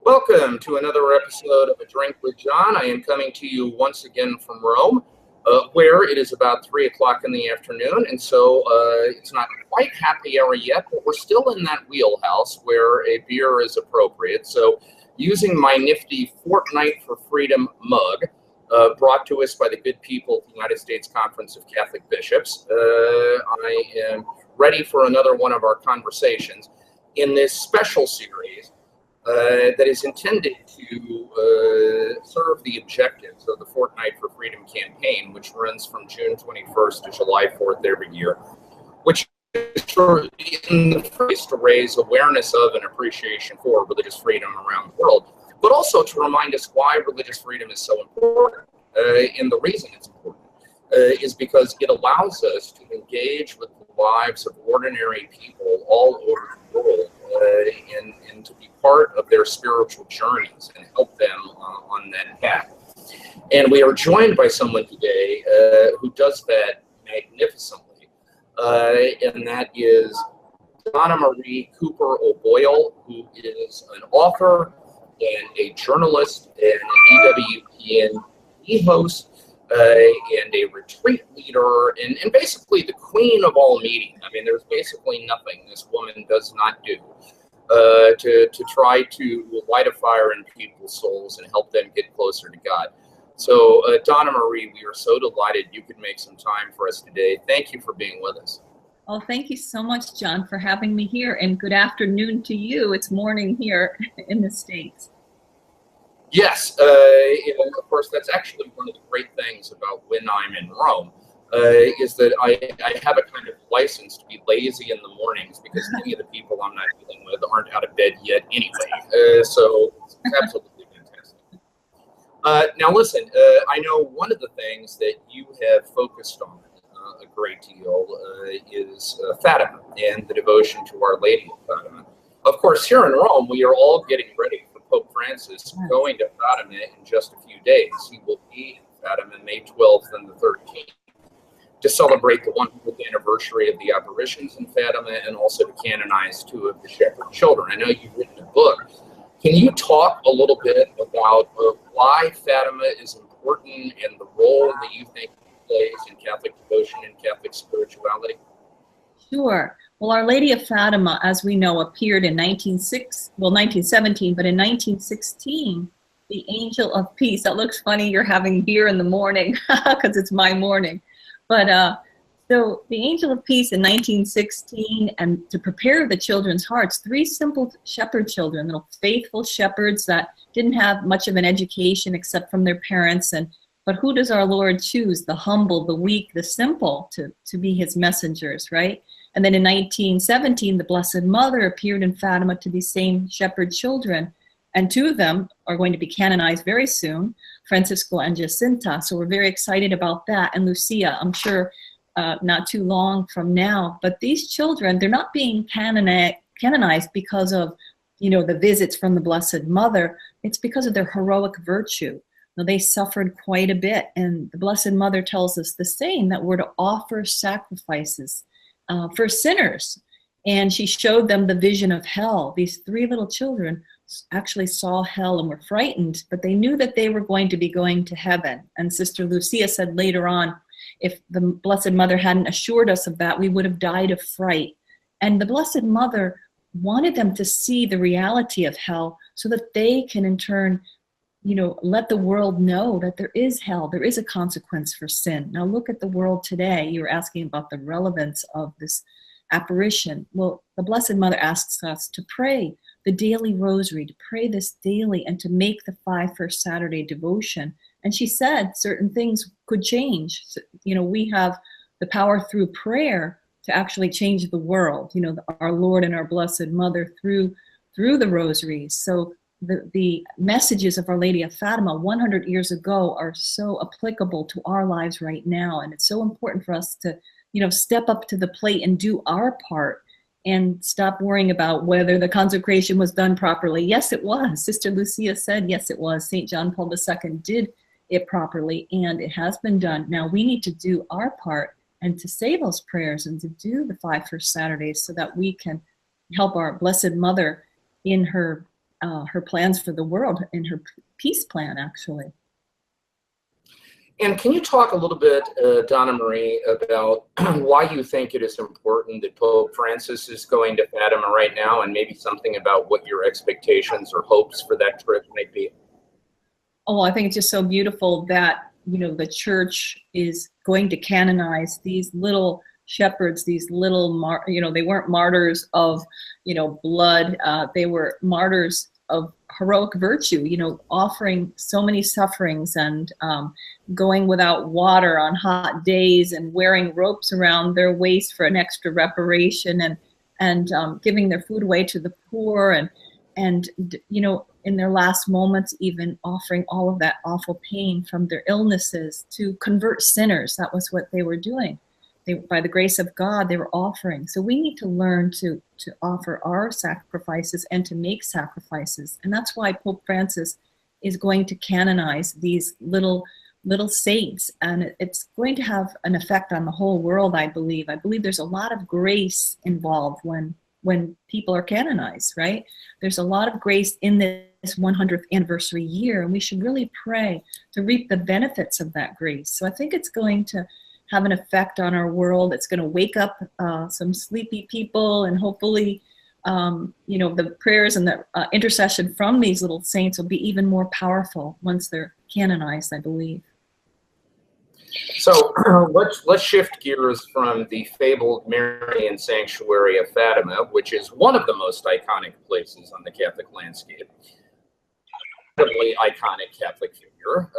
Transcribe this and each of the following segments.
Welcome to another episode of A Drink with John. I am coming to you once again from Rome, where it is about 3 o'clock in the afternoon, and so it's not quite happy hour yet, but we're still in that wheelhouse where a beer is appropriate. So using my nifty Fortnight for Freedom mug, brought to us by the good people of the United States Conference of Catholic Bishops, I am ready for another one of our conversations in this special series that is intended to serve the objectives of the Fortnight for Freedom campaign, which runs from June 21st to July 4th every year, which is in the first to raise awareness of and appreciation for religious freedom around the world, but also to remind us why religious freedom is so important. And the reason it's important is because it allows us to engage with the lives of ordinary people all over the world and to be part of their spiritual journeys and help them on that path. And we are joined by someone today who does that magnificently, and that is Donna-Marie Cooper O'Boyle, who is an author and a journalist and an EWTN host, and a retreat leader, and basically the queen of all media. I mean, there's basically nothing this woman does not do to try to light a fire in people's souls and help them get closer to God. So, Donna-Marie, we are so delighted you could make some time for us today. Thank you for being with us. Oh, thank you so much, John, for having me here, and good afternoon to you. It's morning here in the States. Yes, of course, that's actually one of the great things about when I'm in Rome, is that I have a kind of license to be lazy in the mornings because many of the people I'm not dealing with aren't out of bed yet anyway. So it's absolutely fantastic. Now listen, I know one of the things that you have focused on a great deal is Fatima and the devotion to Our Lady of Fatima. Of course, here in Rome, we are all getting ready for Pope Francis going to Fatima in just a few days. He will be in Fatima May 12th and the 13th to celebrate the 100th anniversary of the apparitions in Fatima and also to canonize 2 of the shepherd children. I know you've written a book. Can you talk a little bit about why Fatima is important and the role that you think it plays in Catholic devotion and Catholic spirituality? Sure. Well, Our Lady of Fatima, as we know, appeared in 1917, but in 1916, the Angel of Peace. That looks funny, you're having beer in the morning because it's my morning. But so the Angel of Peace in 1916, and to prepare the children's hearts, 3 simple shepherd children, little faithful shepherds that didn't have much of an education except from their parents. But who does our Lord choose? The humble, the weak, the simple to be his messengers, right? And then in 1917, the Blessed Mother appeared in Fatima to these same shepherd children. And 2 of them are going to be canonized very soon, Francisco and Jacinta. So we're very excited about that. And Lucia, I'm sure not too long from now. But these children, they're not being canonized because of, the visits from the Blessed Mother. It's because of their heroic virtue. Now, they suffered quite a bit. And the Blessed Mother tells us the same, that we're to offer sacrifices for sinners. And she showed them the vision of hell. These 3 little children actually saw hell and were frightened, but they knew that they were going to be going to heaven. And Sister Lucia said later on, if the Blessed Mother hadn't assured us of that, we would have died of fright. And the Blessed Mother wanted them to see the reality of hell so that they can in turn let the world know that there is hell, there is a consequence for sin. Now look at the world today. You were asking about the relevance of this apparition. Well, the Blessed Mother asks us to pray the daily rosary, to pray this daily, and to make the 5 First Saturday devotion. And she said certain things could change. So, we have the power through prayer to actually change the world. Our Lord and our Blessed Mother through the rosaries. So the messages of Our Lady of Fatima 100 years ago are so applicable to our lives right now. And it's so important for us to, step up to the plate and do our part and stop worrying about whether the consecration was done properly. Yes, it was. Sister Lucia said, yes, it was. St. John Paul II did it properly, and it has been done. Now we need to do our part and to say those prayers and to do the 5 First Saturdays so that we can help our Blessed Mother in her her plans for the world in her peace plan, actually. And can you talk a little bit, Donna-Marie, about why you think it is important that Pope Francis is going to Fatima right now, and maybe something about what your expectations or hopes for that trip might be? Oh, I think it's just so beautiful that, you know, the church is going to canonize these little shepherds, these little, you know, they weren't martyrs of, you know, blood. They were martyrs of heroic virtue, you know, offering so many sufferings and going without water on hot days and wearing ropes around their waist for an extra reparation, and giving their food away to the poor, and you know, in their last moments even offering all of that awful pain from their illnesses to convert sinners. That was what they were doing. They, by the grace of God, they were offering. So we need to learn to offer our sacrifices and to make sacrifices. And that's why Pope Francis is going to canonize these little saints. And it's going to have an effect on the whole world, I believe. I believe there's a lot of grace involved when people are canonized, right? There's a lot of grace in this 100th anniversary year, and we should really pray to reap the benefits of that grace. So I think it's going to have an effect on our world. It's going to wake up some sleepy people, and hopefully, you know, the prayers and the intercession from these little saints will be even more powerful once they're canonized, I believe. So let's shift gears from the fabled Marian sanctuary of Fatima, which is one of the most iconic places on the Catholic landscape. Incredibly iconic Catholic figure,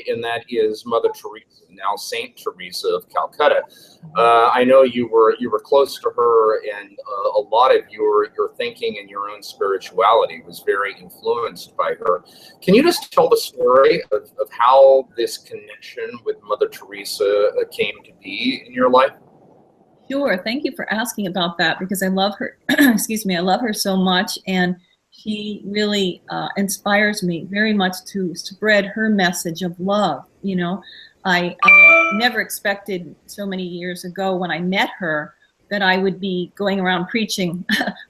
and that is Mother Teresa, now Saint Teresa of Calcutta. I know you were close to her, and a lot of your thinking and your own spirituality was very influenced by her. Can you just tell the story of how this connection with Mother Teresa came to be in your life? Sure. Thank you for asking about that, because I love her. Excuse me. I love her so much, and she really inspires me very much to spread her message of love. You know, I never expected so many years ago when I met her that I would be going around preaching,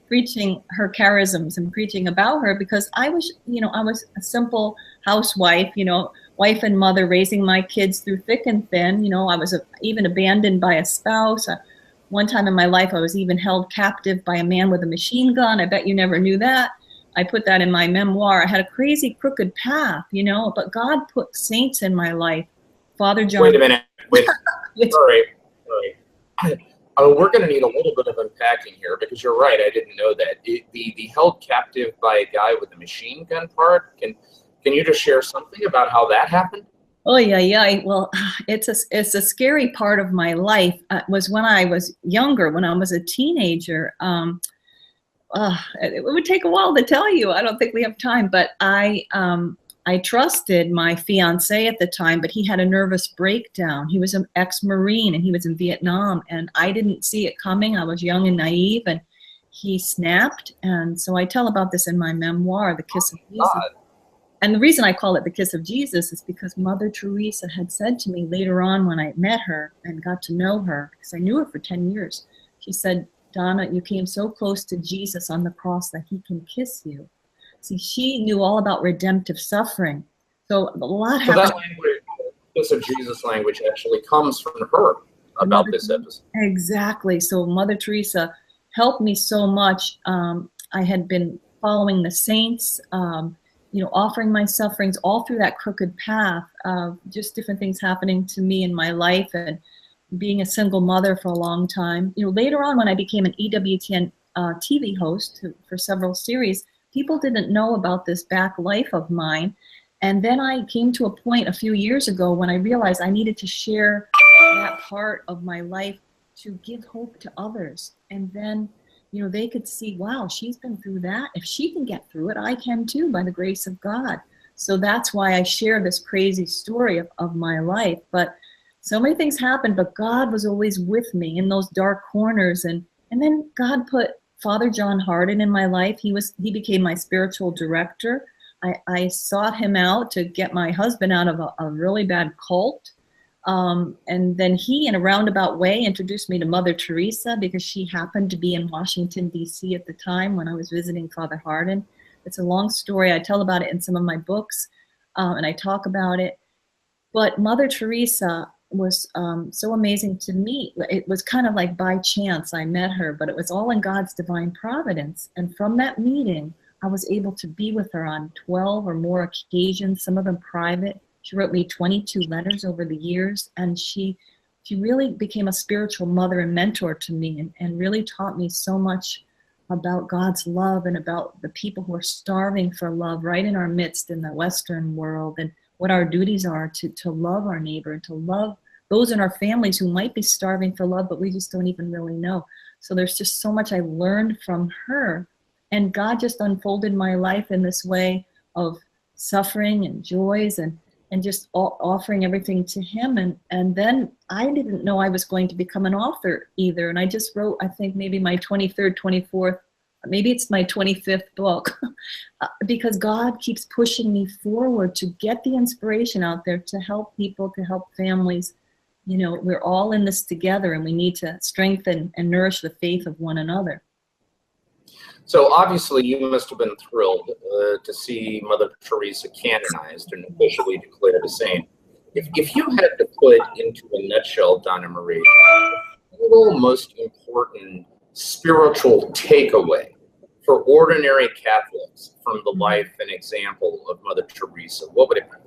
preaching her charisms and preaching about her, because I was, you know, I was a simple housewife, you know, wife and mother, raising my kids through thick and thin. You know, I was even abandoned by a spouse. One time in my life, I was even held captive by a man with a machine gun. I bet you never knew that. I put that in my memoir. I had a crazy, crooked path, you know, but God put saints in my life. Father John. Wait a minute. Wait. Sorry. We're going to need a little bit of unpacking here, because you're right. I didn't know that. The held captive by a guy with a machine gun part. Can you just share something about how that happened? Oh yeah. Well, it's a scary part of my life. Was when I was younger, when I was a teenager. It would take a while to tell you. I don't think we have time, but I trusted my fiance at the time, but he had a nervous breakdown. He was an ex-Marine, and he was in Vietnam, and I didn't see it coming. I was young and naive, and he snapped. And so I tell about this in my memoir, The Kiss of Jesus. God. And the reason I call it The Kiss of Jesus is because Mother Teresa had said to me later on, when I met her and got to know her, because I knew her for 10 years, she said, "Donna, you came so close to Jesus on the cross that he can kiss you." See, she knew all about redemptive suffering. So a lot happened. So that language, Kiss of Jesus language, actually comes from her about this episode. Exactly. So Mother Teresa helped me so much. I had been following the saints, you know, offering my sufferings all through that crooked path of just different things happening to me in my life, and being a single mother for a long time. You know, later on when I became an EWTN TV host for several series, people didn't know about this back life of mine. And then I came to a point a few years ago when I realized I needed to share that part of my life to give hope to others. And then, you know, they could see, wow, she's been through that. If she can get through it, I can too, by the grace of God. So that's why I share this crazy story of my life. But so many things happened, but God was always with me in those dark corners. And then God put Father John Hardin in my life. He became my spiritual director. I sought him out to get my husband out of a really bad cult. And then he, in a roundabout way, introduced me to Mother Teresa, because she happened to be in Washington, D.C. at the time when I was visiting Father Hardin. It's a long story. I tell about it in some of my books, and I talk about it. But Mother Teresa was so amazing to me. It was kind of like by chance I met her, but it was all in God's divine providence. And from that meeting, I was able to be with her on 12 or more occasions, some of them private. She wrote me 22 letters over the years, and she really became a spiritual mother and mentor to me, and really taught me so much about God's love and about the people who are starving for love right in our midst in the Western world, and what our duties are to love our neighbor and to love those in our families who might be starving for love, but we just don't even really know. So there's just so much I learned from her, and God just unfolded my life in this way of suffering and joys and just offering everything to him. And then I didn't know I was going to become an author either. And I just wrote, I think maybe my 23rd, 24th, maybe it's my 25th book, because God keeps pushing me forward to get the inspiration out there to help people, to help families. You know, we're all in this together, and we need to strengthen and nourish the faith of one another. So obviously you must have been thrilled to see Mother Teresa canonized and officially declared a saint. If you had to put into a nutshell, Donna-Marie, the single most important spiritual takeaway for ordinary Catholics from the life and example of Mother Teresa, what would it be?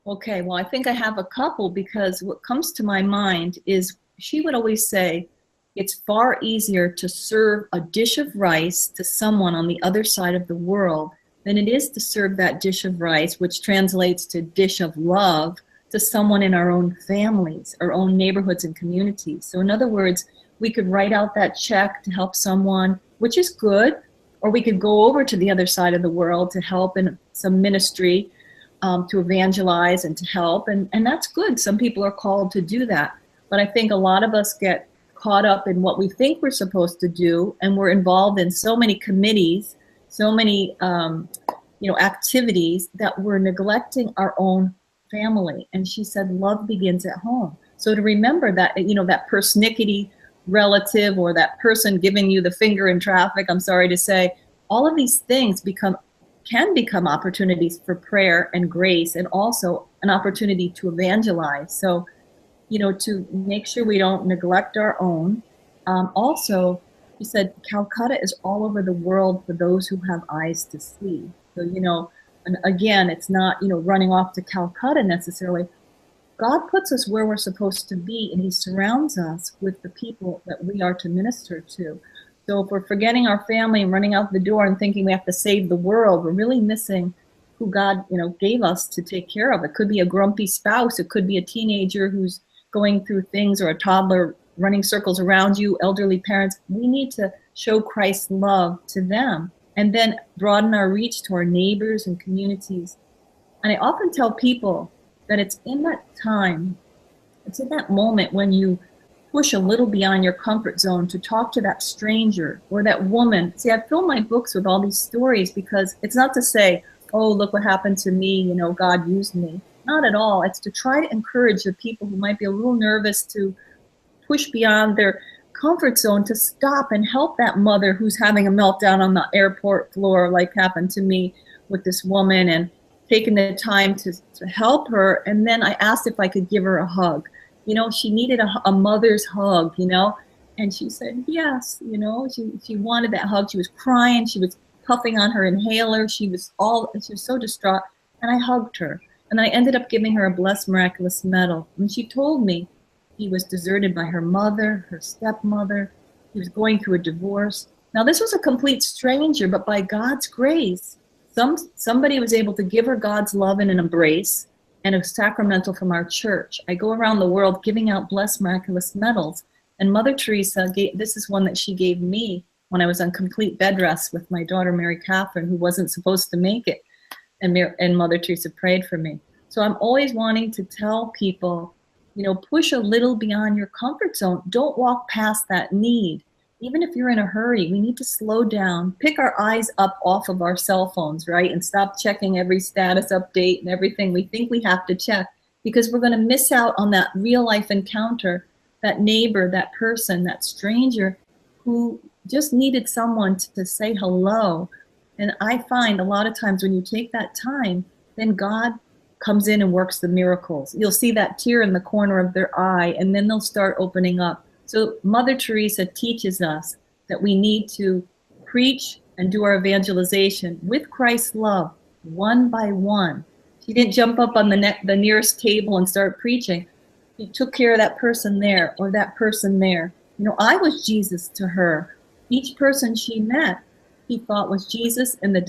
Okay, well, I think I have a couple, because what comes to my mind is she would always say, it's far easier to serve a dish of rice to someone on the other side of the world than it is to serve that dish of rice, which translates to dish of love, to someone in our own families, our own neighborhoods and communities. So in other words, we could write out that check to help someone, which is good, or we could go over to the other side of the world to help in some ministry, to evangelize and to help, and that's good. Some people are called to do that. But I think a lot of us get caught up in what we think we're supposed to do, and we're involved in so many committees, so many activities, that we're neglecting our own family. And she said, love begins at home. So to remember that, that persnickety relative, or that person giving you the finger in traffic, I'm sorry to say, all of these things can become opportunities for prayer and grace, and also an opportunity to evangelize. So, to make sure we don't neglect our own. Also, he said, Calcutta is all over the world for those who have eyes to see. So, and again, it's not, running off to Calcutta necessarily. God puts us where we're supposed to be, and he surrounds us with the people that we are to minister to. So if we're forgetting our family and running out the door and thinking we have to save the world, we're really missing who God, gave us to take care of. It could be a grumpy spouse. It could be a teenager who's going through things, or a toddler running circles around you, elderly parents. We need to show Christ's love to them, and then broaden our reach to our neighbors and communities. And I often tell people that it's in that time, it's in that moment when you push a little beyond your comfort zone to talk to that stranger or that woman. See, I fill my books with all these stories, because it's not to say, oh, look what happened to me, God used me. Not at all. It's to try to encourage the people who might be a little nervous to push beyond their comfort zone, to stop and help that mother who's having a meltdown on the airport floor, like happened to me with this woman, and taking the time to help her. And then I asked if I could give her a hug. She needed a mother's hug, and she said yes. She wanted that hug. She was crying. She was puffing on her inhaler. She was so distraught, and I hugged her. And I ended up giving her a Blessed Miraculous Medal. And she told me she was deserted by her mother, her stepmother. She was going through a divorce. Now, this was a complete stranger, but by God's grace, somebody was able to give her God's love and an embrace, and a sacramental from our church. I go around the world giving out Blessed Miraculous Medals. And Mother Teresa, this is one that she gave me when I was on complete bed rest with my daughter, Mary Catherine, who wasn't supposed to make it. And Mother Teresa prayed for me. So I'm always wanting to tell people, push a little beyond your comfort zone. Don't walk past that need. Even if you're in a hurry, we need to slow down, pick our eyes up off of our cell phones, right? And stop checking every status update and everything we think we have to check, because we're going to miss out on that real life encounter, that neighbor, that person, that stranger who just needed someone to say hello, And I find a lot of times when you take that time, then God comes in and works the miracles. You'll see that tear in the corner of their eye, and then they'll start opening up. So Mother Teresa teaches us that we need to preach and do our evangelization with Christ's love, one by one. She didn't jump up on the nearest table and start preaching. She took care of that person there or that person there. You know, I was Jesus to her. Each person she met, he thought was Jesus in the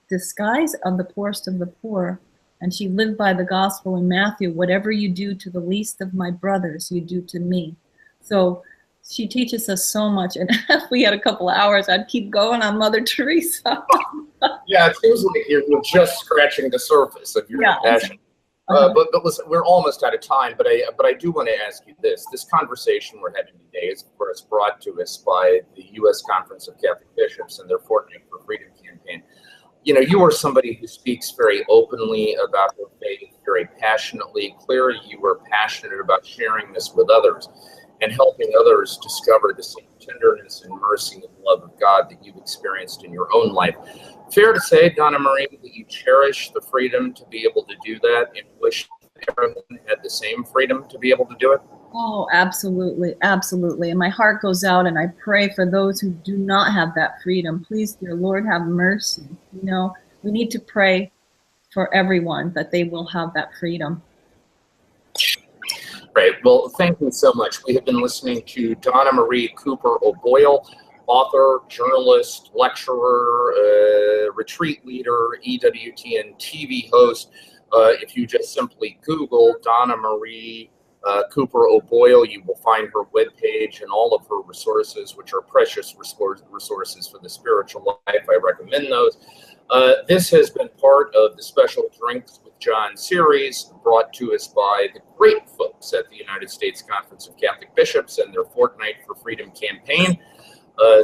disguise of the poorest of the poor. And she lived by the gospel in Matthew, whatever you do to the least of my brothers, you do to me. So she teaches us so much. And if we had a couple of hours, I'd keep going on Mother Teresa. Yeah, it seems like you're just scratching the surface of your passion. But listen, we're almost out of time, but I do want to ask you this. This conversation we're having today is, of course, brought to us by the U.S. Conference of Catholic Bishops and their Fortnight for Freedom campaign. You know, you are somebody who speaks very openly about your faith, very passionately. Clearly, you are passionate about sharing this with others and helping others discover the same tenderness and mercy and love of God that you've experienced in your own life. Fair to say, Donna-Marie, that you cherish the freedom to be able to do that and wish everyone had the same freedom to be able to do it? Oh, absolutely, absolutely. And my heart goes out and I pray for those who do not have that freedom. Please, dear Lord, have mercy. You know, we need to pray for everyone that they will have that freedom. Right. Well, thank you so much. We have been listening to Donna-Marie Cooper O'Boyle, author, journalist, lecturer, retreat leader, EWTN TV host. If you just simply Google Donna-Marie Cooper O'Boyle, you will find her webpage and all of her resources, which are precious resources for the spiritual life. I recommend those. This has been part of the Special Drinks with John series, brought to us by the great folks at the United States Conference of Catholic Bishops and their Fortnight for Freedom campaign.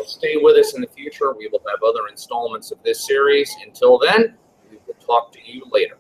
Stay with us in the future. We will have other installments of this series. Until then, we will talk to you later.